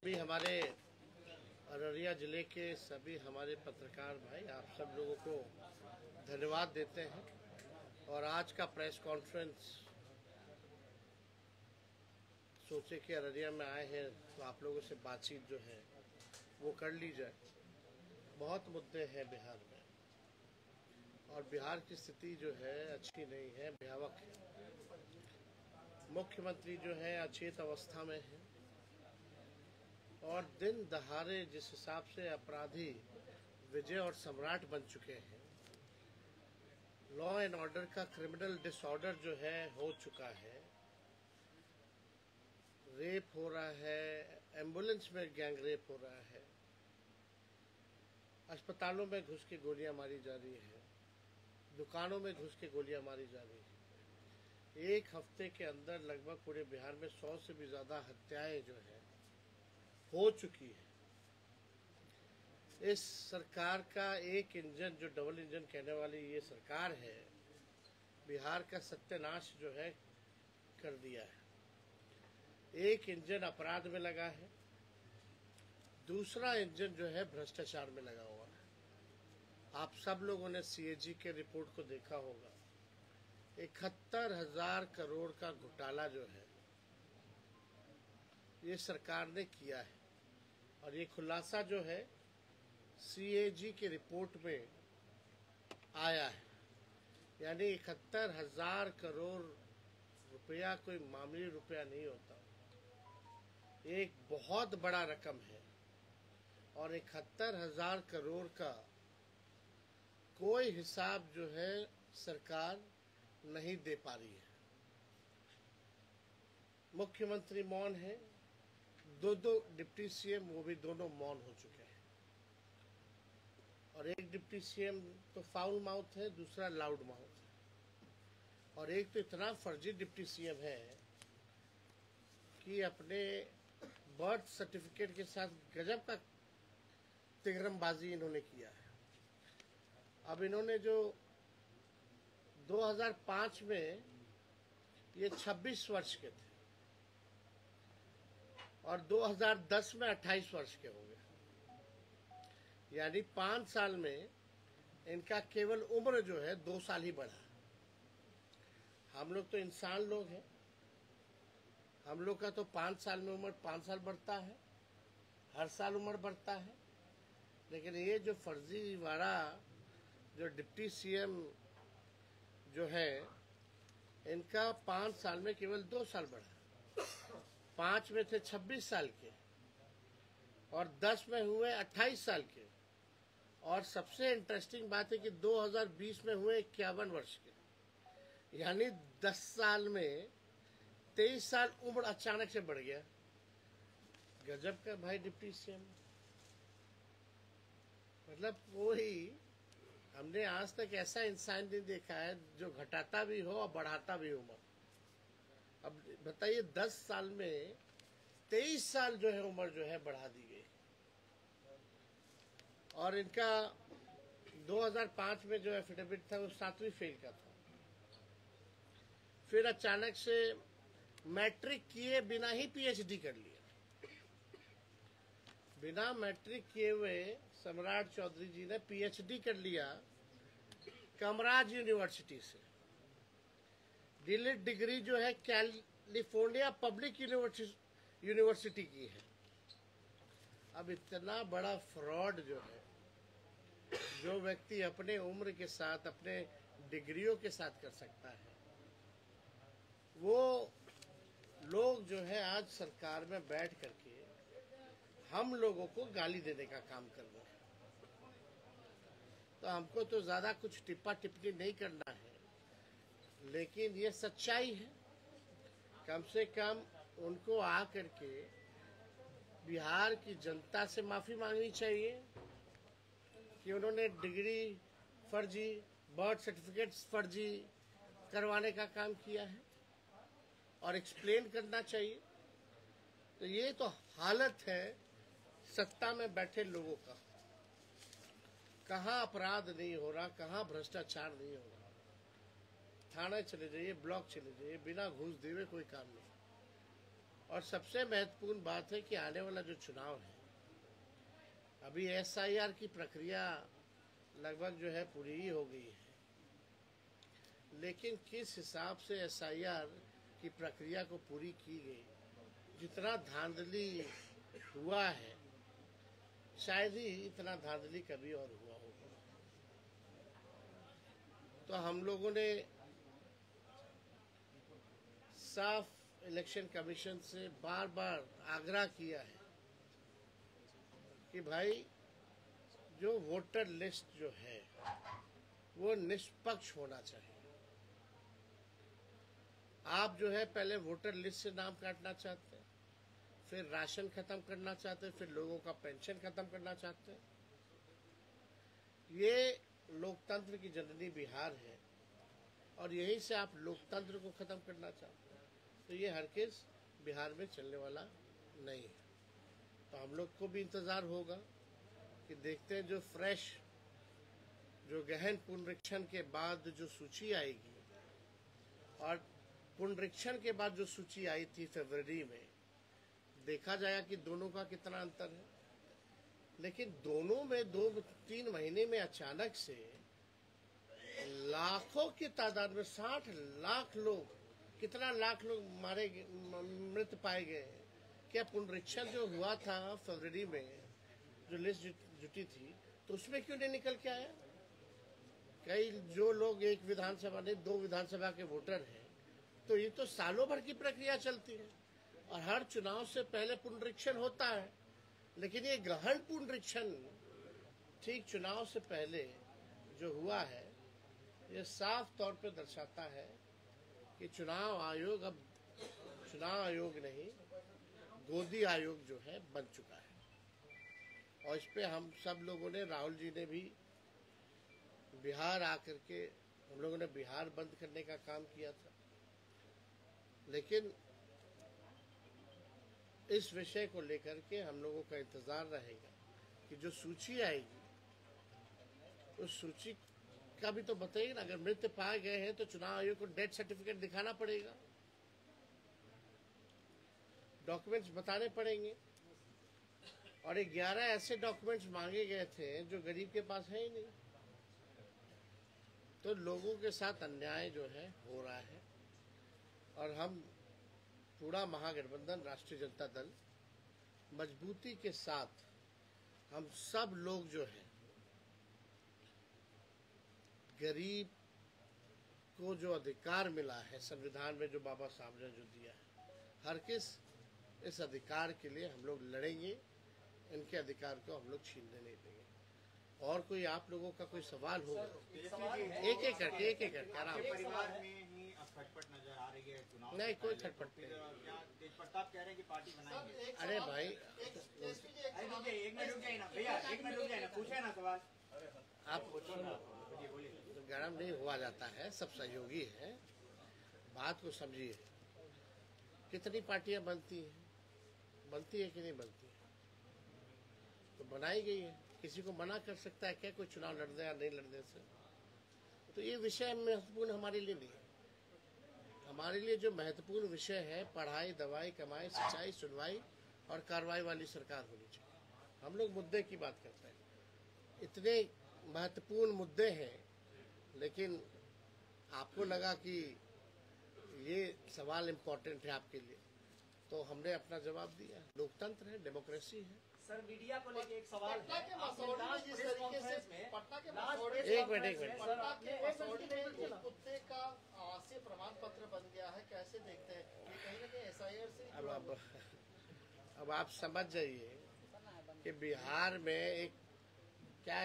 भी हमारे अररिया जिले के सभी हमारे पत्रकार भाई आप सब लोगों को धन्यवाद देते हैं और आज का प्रेस कॉन्फ्रेंस सोचे कि अररिया में आए हैं तो आप लोगों से बातचीत जो है वो कर ली जाए। बहुत मुद्दे हैं बिहार में और बिहार की स्थिति जो है अच्छी नहीं है, भयावह है। मुख्यमंत्री जो है अचेत अवस्था में है और दिन दहाड़े जिस हिसाब से अपराधी विजय और सम्राट बन चुके हैं, लॉ एंड ऑर्डर का क्रिमिनल डिसऑर्डर जो है हो चुका है, रेप हो रहा है, एम्बुलेंस में गैंग रेप हो रहा है, अस्पतालों में घुस के गोलियां मारी जा रही है, दुकानों में घुस के गोलियां मारी जा रही है। एक हफ्ते के अंदर लगभग पूरे बिहार में 100 से भी ज्यादा हत्याएं जो है हो चुकी है। इस सरकार का एक इंजन जो डबल इंजन कहने वाली ये सरकार है, बिहार का सत्यानाश जो है कर दिया है। एक इंजन अपराध में लगा है, दूसरा इंजन जो है भ्रष्टाचार में लगा हुआ है। आप सब लोगों ने सीएजी के रिपोर्ट को देखा होगा। 71,000 करोड़ का घोटाला जो है ये सरकार ने किया है और ये खुलासा जो है सीएजी की रिपोर्ट में आया है। यानी 71,000 करोड़ रुपया कोई मामूली रुपया नहीं होता, एक बहुत बड़ा रकम है और 71,000 करोड़ का कोई हिसाब जो है सरकार नहीं दे पा रही है। मुख्यमंत्री मौन है, दो डिप्टी सीएम वो भी दोनों मौन हो चुके हैं और एक डिप्टी सीएम तो फाउल माउथ है, दूसरा लाउड माउथ है और एक तो इतना फर्जी डिप्टी सीएम है कि अपने बर्थ सर्टिफिकेट के साथ गजब का तिगरमबाजी इन्होंने किया है। अब इन्होंने जो 2005 में ये 26 वर्ष के थे और 2010 में 28 वर्ष के हो गए, यानी 5 साल में इनका केवल उम्र जो है 2 साल ही बढ़ा। हम लोग तो इंसान लोग हैं, हम लोग का तो 5 साल में उम्र 5 साल बढ़ता है, हर साल उम्र बढ़ता है। लेकिन ये जो फर्जी वाला जो डिप्टी सीएम जो है इनका 5 साल में केवल 2 साल बढ़ा। 5 में थे 26 साल के और 10 में हुए 28 साल के और सबसे इंटरेस्टिंग बात है कि 2020 में हुए 51 वर्ष के, यानी 10 साल में 23 साल उम्र अचानक से बढ़ गया। गजब का भाई डिप्टी सीएम, मतलब वही हमने आज तक ऐसा इंसान नहीं देखा है जो घटाता भी हो और बढ़ाता भी उम्र। अब बताइए 10 साल में 23 साल जो है उम्र जो है बढ़ा दी गई और इनका 2005 में जो एफिडेविट था वो 7वीं फेल का था। फिर अचानक से मैट्रिक किए बिना ही पीएचडी कर लिया। बिना मैट्रिक किए हुए सम्राट चौधरी जी ने पीएचडी कर लिया कमराज यूनिवर्सिटी से। डिलीट डिग्री जो है कैलिफोर्निया पब्लिक यूनिवर्सिटी की है। अब इतना बड़ा फ्रॉड जो है, जो व्यक्ति अपने उम्र के साथ अपने डिग्रियों के साथ कर सकता है, वो लोग जो है आज सरकार में बैठ करके हम लोगों को गाली देने का काम कर रहे हैं। तो हमको तो ज्यादा कुछ टिप्पा टिप्पणी नहीं करना है, लेकिन ये सच्चाई है। कम से कम उनको आकर के बिहार की जनता से माफी मांगनी चाहिए कि उन्होंने डिग्री फर्जी, बर्थ सर्टिफिकेट फर्जी करवाने का काम किया है और एक्सप्लेन करना चाहिए। तो ये तो हालत है सत्ता में बैठे लोगों का। कहाँ अपराध नहीं हो रहा, कहाँ भ्रष्टाचार नहीं हो रहा। थाने चले जाइए, ब्लॉक चले जाइए, बिना घूस दिए कोई काम नहीं। और सबसे महत्वपूर्ण बात है कि आने वाला जो चुनाव है, अभी एसआईआर की प्रक्रिया लगभग जो है पूरी ही हो गई है, लेकिन किस हिसाब से एसआईआर की प्रक्रिया को पूरी की गई, जितना धांधली हुआ है, शायद ही इतना धांधली कभी और हुआ होगा। तो हम लोगों ने साफ इलेक्शन कमीशन से बार बार आग्रह किया है कि भाई जो वोटर लिस्ट जो है वो निष्पक्ष होना चाहिए। आप जो है पहले वोटर लिस्ट से नाम काटना चाहते हैं, फिर राशन खत्म करना चाहते हैं, फिर लोगों का पेंशन खत्म करना चाहते हैं। ये लोकतंत्र की जननी बिहार है और यहीं से आप लोकतंत्र को खत्म करना चाहते हैं, तो ये हरगिज़ बिहार में चलने वाला नहीं है। तो हम लोग को भी इंतज़ार होगा कि देखते हैं जो फ्रेश, जो गहन पुनरीक्षण के बाद जो सूची आएगी, और पुनरीक्षण के बाद जो सूची आई थी फरवरी में, देखा जाएगा कि दोनों का कितना अंतर है। लेकिन दोनों में 2-3 महीने में अचानक से लाखों की तादाद में 60 लाख लोग, कितना लाख लोग मृत पाए गए। क्या पुनरीक्षण जो हुआ था फरवरी में, जो लिस्ट जुटी थी, तो उसमें क्यों नहीं निकल के आया? कई जो लोग एक विधानसभा ने 2 विधानसभा के वोटर हैं, तो ये तो सालों भर की प्रक्रिया चलती है और हर चुनाव से पहले पुनरीक्षण होता है। लेकिन ये गहन पुनरीक्षण ठीक चुनाव से पहले जो हुआ है, ये साफ तौर पे दर्शाता है कि चुनाव आयोग अब चुनाव आयोग नहीं, गोदी आयोग जो है बन चुका है। और इस पे हम सब लोगों ने, राहुल जी ने भी बिहार आकर के, हम लोगों ने बिहार बंद करने का काम किया था। लेकिन इस विषय को लेकर के हम लोगों का इंतजार रहेगा कि जो सूची आएगी, उस सूची का भी तो बताइए ना। अगर मृत पाए गए हैं तो चुनाव आयोग को डेथ सर्टिफिकेट दिखाना पड़ेगा, डॉक्यूमेंट्स बताने पड़ेंगे। और 11 ऐसे डॉक्यूमेंट्स मांगे गए थे जो गरीब के पास है ही नहीं। तो लोगों के साथ अन्याय जो है हो रहा है। और हम पूरा महागठबंधन राष्ट्रीय जनता दल मजबूती के साथ, हम सब लोग जो है, गरीब को जो अधिकार मिला है संविधान में, जो बाबा साहब ने जो दिया है, हर किस इस अधिकार के लिए हम लोग लड़ेंगे। इनके अधिकार को हम लोग छीनने नहीं देंगे। और कोई आप लोगों का कोई सवाल होगा? एक एक करके आराम। परिवार में ही खटपट नजर आ रही है चुनाव नहीं, कोई खटपट नहीं। क्या तेज प्रताप कह रहे हैं कि पार्टी बनाएंगे? अरे भाई, एक मिनट रुक जाइए ना भैया, एक मिनट रुक जाइए ना, पूछे ना सवाल। आप गरम नहीं हुआ जाता है, सब सहयोगी है, बात को समझिए। कितनी पार्टियां बनती है कि नहीं बनती है? तो बनाई गई है। किसी को मना कर सकता है क्या कोई चुनाव लड़ने या नहीं लड़ने से? तो ये विषय महत्वपूर्ण हमारे लिए नहीं है। हमारे लिए जो महत्वपूर्ण विषय है, पढ़ाई, दवाई, कमाई, सिंचाई, सुनवाई और कार्रवाई वाली सरकार होनी चाहिए। हम लोग मुद्दे की बात करते हैं, इतने महत्वपूर्ण मुद्दे हैं, लेकिन आपको लगा कि ये सवाल इम्पोर्टेंट है आपके लिए, तो हमने अपना जवाब दिया। लोकतंत्र है, डेमोक्रेसी है। सर, मीडिया को लेकर एक सवाल है। एक मिनट कुत्ते का से प्रमाण पत्र बन गया है, कैसे देखते हैं? ये कहीं ना कहीं एसआईआर से अब आप समझ जाइए कि बिहार में एक क्या,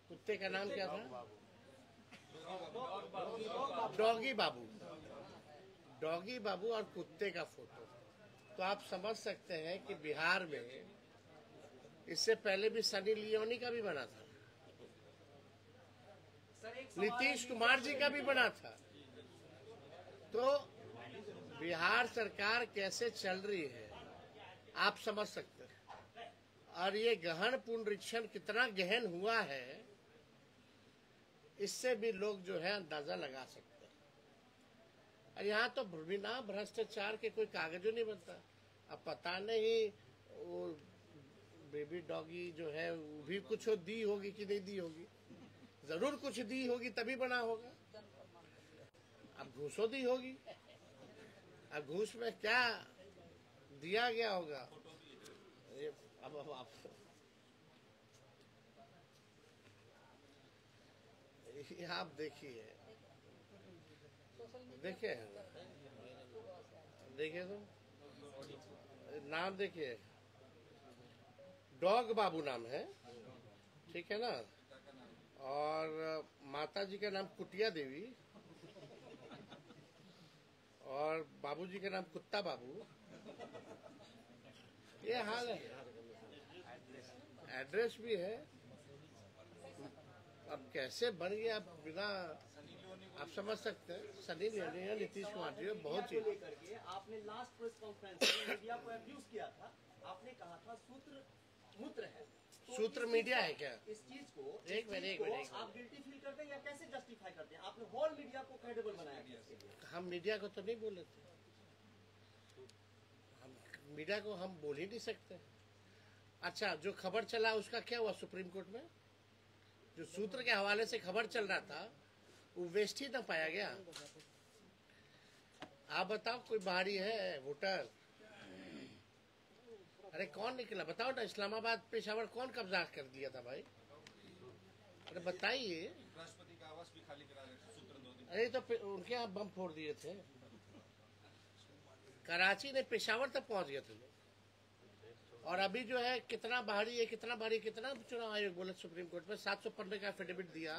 कुत्ते का नाम क्या था? डॉगी बाबू। डॉगी बाबू और कुत्ते का फोटो। तो आप समझ सकते हैं कि बिहार में इससे पहले भी सनी लियोनी का भी बना था, नीतीश कुमार जी का भी बना था। तो बिहार सरकार कैसे चल रही है आप समझ सकते हैं। और ये गहन पुनरीक्षण कितना गहन हुआ है, इससे भी लोग जो है अंदाजा लगा सकते हैं। और यहाँ तो बिना भ्रष्टाचार के कोई कागज नहीं बनता। अब पता नहीं वो बेबी डॉगी जो है वो भी कुछ दी होगी कि नहीं दी होगी, जरूर कुछ दी होगी तभी बना होगा। अब घूसों दी होगी, अब घूस में क्या दिया गया होगा ये अब आप आप देखिए देखिए देखिए तो नाम देखिए, डॉग बाबू नाम है, ठीक है ना, और माता जी का नाम कुटिया देवी और बाबूजी का नाम कुत्ता बाबू। ये हाल है, एड्रेस भी है। अब कैसे बन गया आप बिना आप समझ सकते हैं। सनी लियोनी है, नीतीश कुमार जी बहुत चीज लेकर के आपने लास्ट प्रेस कॉन्फ्रेंस में मीडिया को अब्यूज किया था। आपने कहा था सूत्र मूत्र है, तो सूत्र मीडिया है क्या? इस चीज को एक मिनट आप गिल्टी फील करते हैं या कैसे जस्टिफाई करते हैं? आपने होल मीडिया को क्रेडिबल बनाया गया। हम मीडिया को तो नहीं बोले थे, हम मीडिया को हम बोल ही नहीं सकते। अच्छा, जो खबर चला उसका क्या हुआ सुप्रीम कोर्ट में? जो सूत्र के हवाले से खबर चल रहा था वो वेस्ट ही ना पाया गया। आप बताओ, कोई बाहरी है वोटर? अरे कौन निकला बताओ ना। इस्लामाबाद पेशावर कौन कब्जा कर दिया था भाई? अरे बताइए। राष्ट्रपति का आवास भी खाली करा रहे सूत्र 2 दिन। अरे तो उनके यहाँ बम फोड़ दिए थे। कराची ने पेशावर तक पहुंच गए थे लोग। और अभी जो है कितना बाहरी है, कितना बाहरी, कितना चुनाव आयोग बोला सुप्रीम कोर्ट में 715 का एफिडेविट दिया।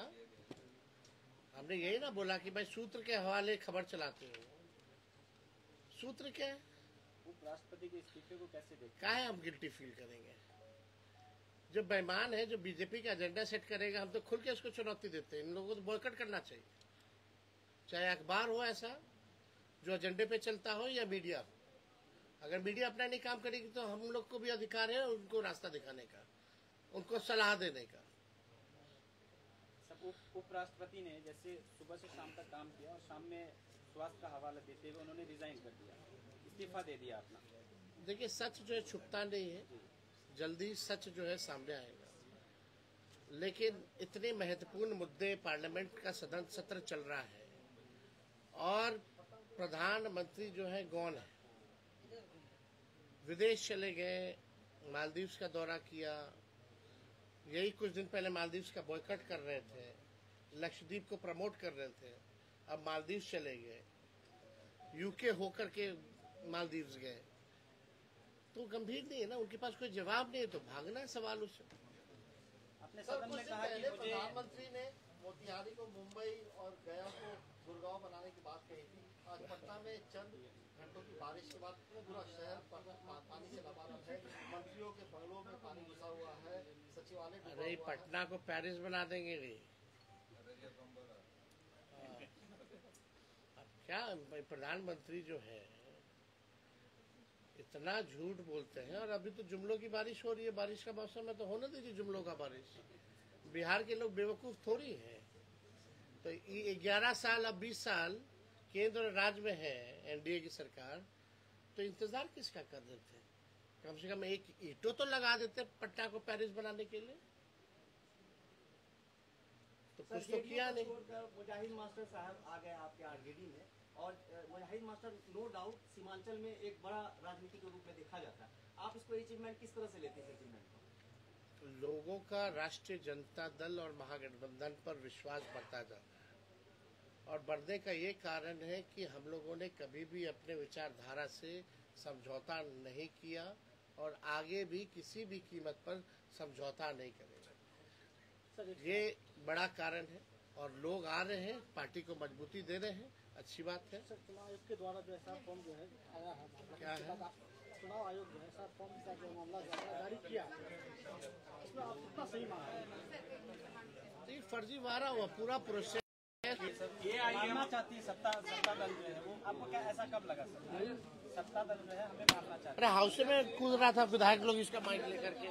हमने यही ना बोला कि भाई सूत्र के हवाले खबर चलाते हो। सूत्र क्या है? उपराष्ट्रपति के इस्तीफे को कैसे देखते काहे हम गिल्टी फील करेंगे? जो बेईमान है, जो बीजेपी का एजेंडा सेट करेगा, हम तो खुल के उसको चुनौती देते हैं। इन लोगों को तो बॉयकॉट करना चाहिए, चाहे अखबार हो ऐसा जो एजेंडे पे चलता हो या मीडिया। अगर मीडिया अपना नहीं काम करेगी तो हम लोग को भी अधिकार है उनको रास्ता दिखाने का, उनको सलाह देने का। उपराष्ट्रपति ने जैसे सुबह से शाम तक काम किया और शाम में स्वास्थ्य का हवाला देते हुए उन्होंने रिजाइन कर दिया, इस्तीफा दे दिया अपना। देखिए, सच जो है छुपता नहीं है, जल्दी सच जो है सामने आएगा। लेकिन इतने महत्वपूर्ण मुद्दे, पार्लियामेंट का सदन सत्र चल रहा है और प्रधानमंत्री जो है गौन है, विदेश चले गए, मालदीव्स का दौरा किया। यही कुछ दिन पहले मालदीव्स का बॉयकॉट कर रहे थे, लक्षद्वीप को प्रमोट कर रहे थे, अब मालदीव्स चले गए, यूके होकर के मालदीव्स गए। तो गंभीर नहीं है ना, उनके पास कोई जवाब नहीं है तो भागना है सवाल उससे। अपने सर, सदन कुछ में दिन कहा कि पहले मुझे प्रधानमंत्री ने मोतिहारी को मुंबई और गया को गुड़गांव बनाने की बात कही थी। आज पटना में चंद घंटों की बारिश के बाद पूरा शहर पानी से लबालब है। मंत्रियों के बंगलों में पानी घुसा हुआ है, सचिवालय डूबा अरे हुआ है। पटना को पेरिस बना देंगे रे। अब क्या प्रधानमंत्री जो है इतना झूठ बोलते हैं। और अभी तो जुमलों की बारिश हो रही है, बारिश का मौसम है तो होने दीजिए जुमलों का बारिश। बिहार के लोग बेवकूफ थोड़ी हैं। तो 11 साल अब 20 साल केंद्र और राज्य में है एनडीए की सरकार, तो इंतजार किसका कर रहे थे? कम से कम एक ईंटों तो लगा देते पटना को पेरिस बनाने के लिए। तो कुछ तो किया नहीं। मुजाहिद मास्टर साहब आ गए आपके आरजेडी में, और मुजाहिद मास्टर नो डाउट सीमांचल में एक बड़ा राजनीति के रूप में देखा जाता है। आप इसको अचीवमेंट किस तरह से लेते हैं? अचीवमेंट लोगों का राष्ट्रीय जनता दल और महागठबंधन पर विश्वास बढ़ता जाता है, और बढ़ने का ये कारण है कि हम लोगों ने कभी भी अपने विचारधारा से समझौता नहीं किया और आगे भी किसी भी कीमत पर समझौता नहीं करेंगे। ये बड़ा कारण है और लोग आ रहे हैं, पार्टी को मजबूती दे रहे हैं, अच्छी बात है। चुनाव आयोग के द्वारा जो है फॉर्म जो है आया है, क्या है? चुनाव आयोग जो है फॉर्म का जो मामला जारी किया, इसमें आप कितना सही माना? तो ये फर्जीवाड़ा हुआ पूरा प्रोसेस। ये मानना चाहती है सत्ता दल जो है वो, आपको क्या ऐसा कब लगा सर? सत्ता दल जो है हमें मानना चाहती है। अरे हाउस में कूद रहा था विधायक लोग इसका माइक लेकर के।